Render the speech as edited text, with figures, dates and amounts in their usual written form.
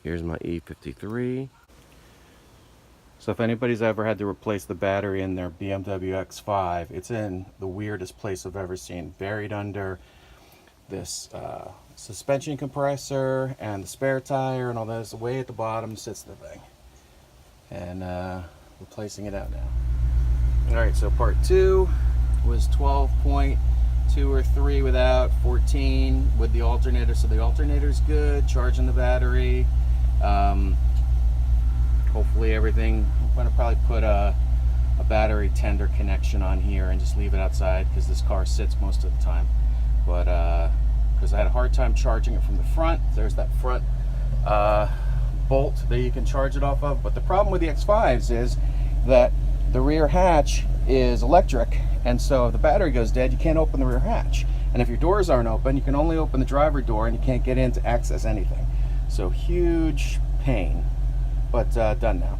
Here's my E53. So if anybody's ever had to replace the battery in their BMW X5, it's in the weirdest place I've ever seen. Buried under this suspension compressor and the spare tire and all this. Way at the bottom sits the thing. And replacing it out now. Alright, so part 2 was 12.2 or 3 without, 14 with the alternator. So the alternator's good, charging the battery. Hopefully everything, I'm going to probably put a battery tender connection on here and just leave it outside because this car sits most of the time. But because I had a hard time charging it from the front, there's that front bolt that you can charge it off of. But the problem with the X5s is that the rear hatch is electric, and so if the battery goes dead, you can't open the rear hatch. And if your doors aren't open, you can only open the driver door and you can't get in to access anything. So huge pain. But done now.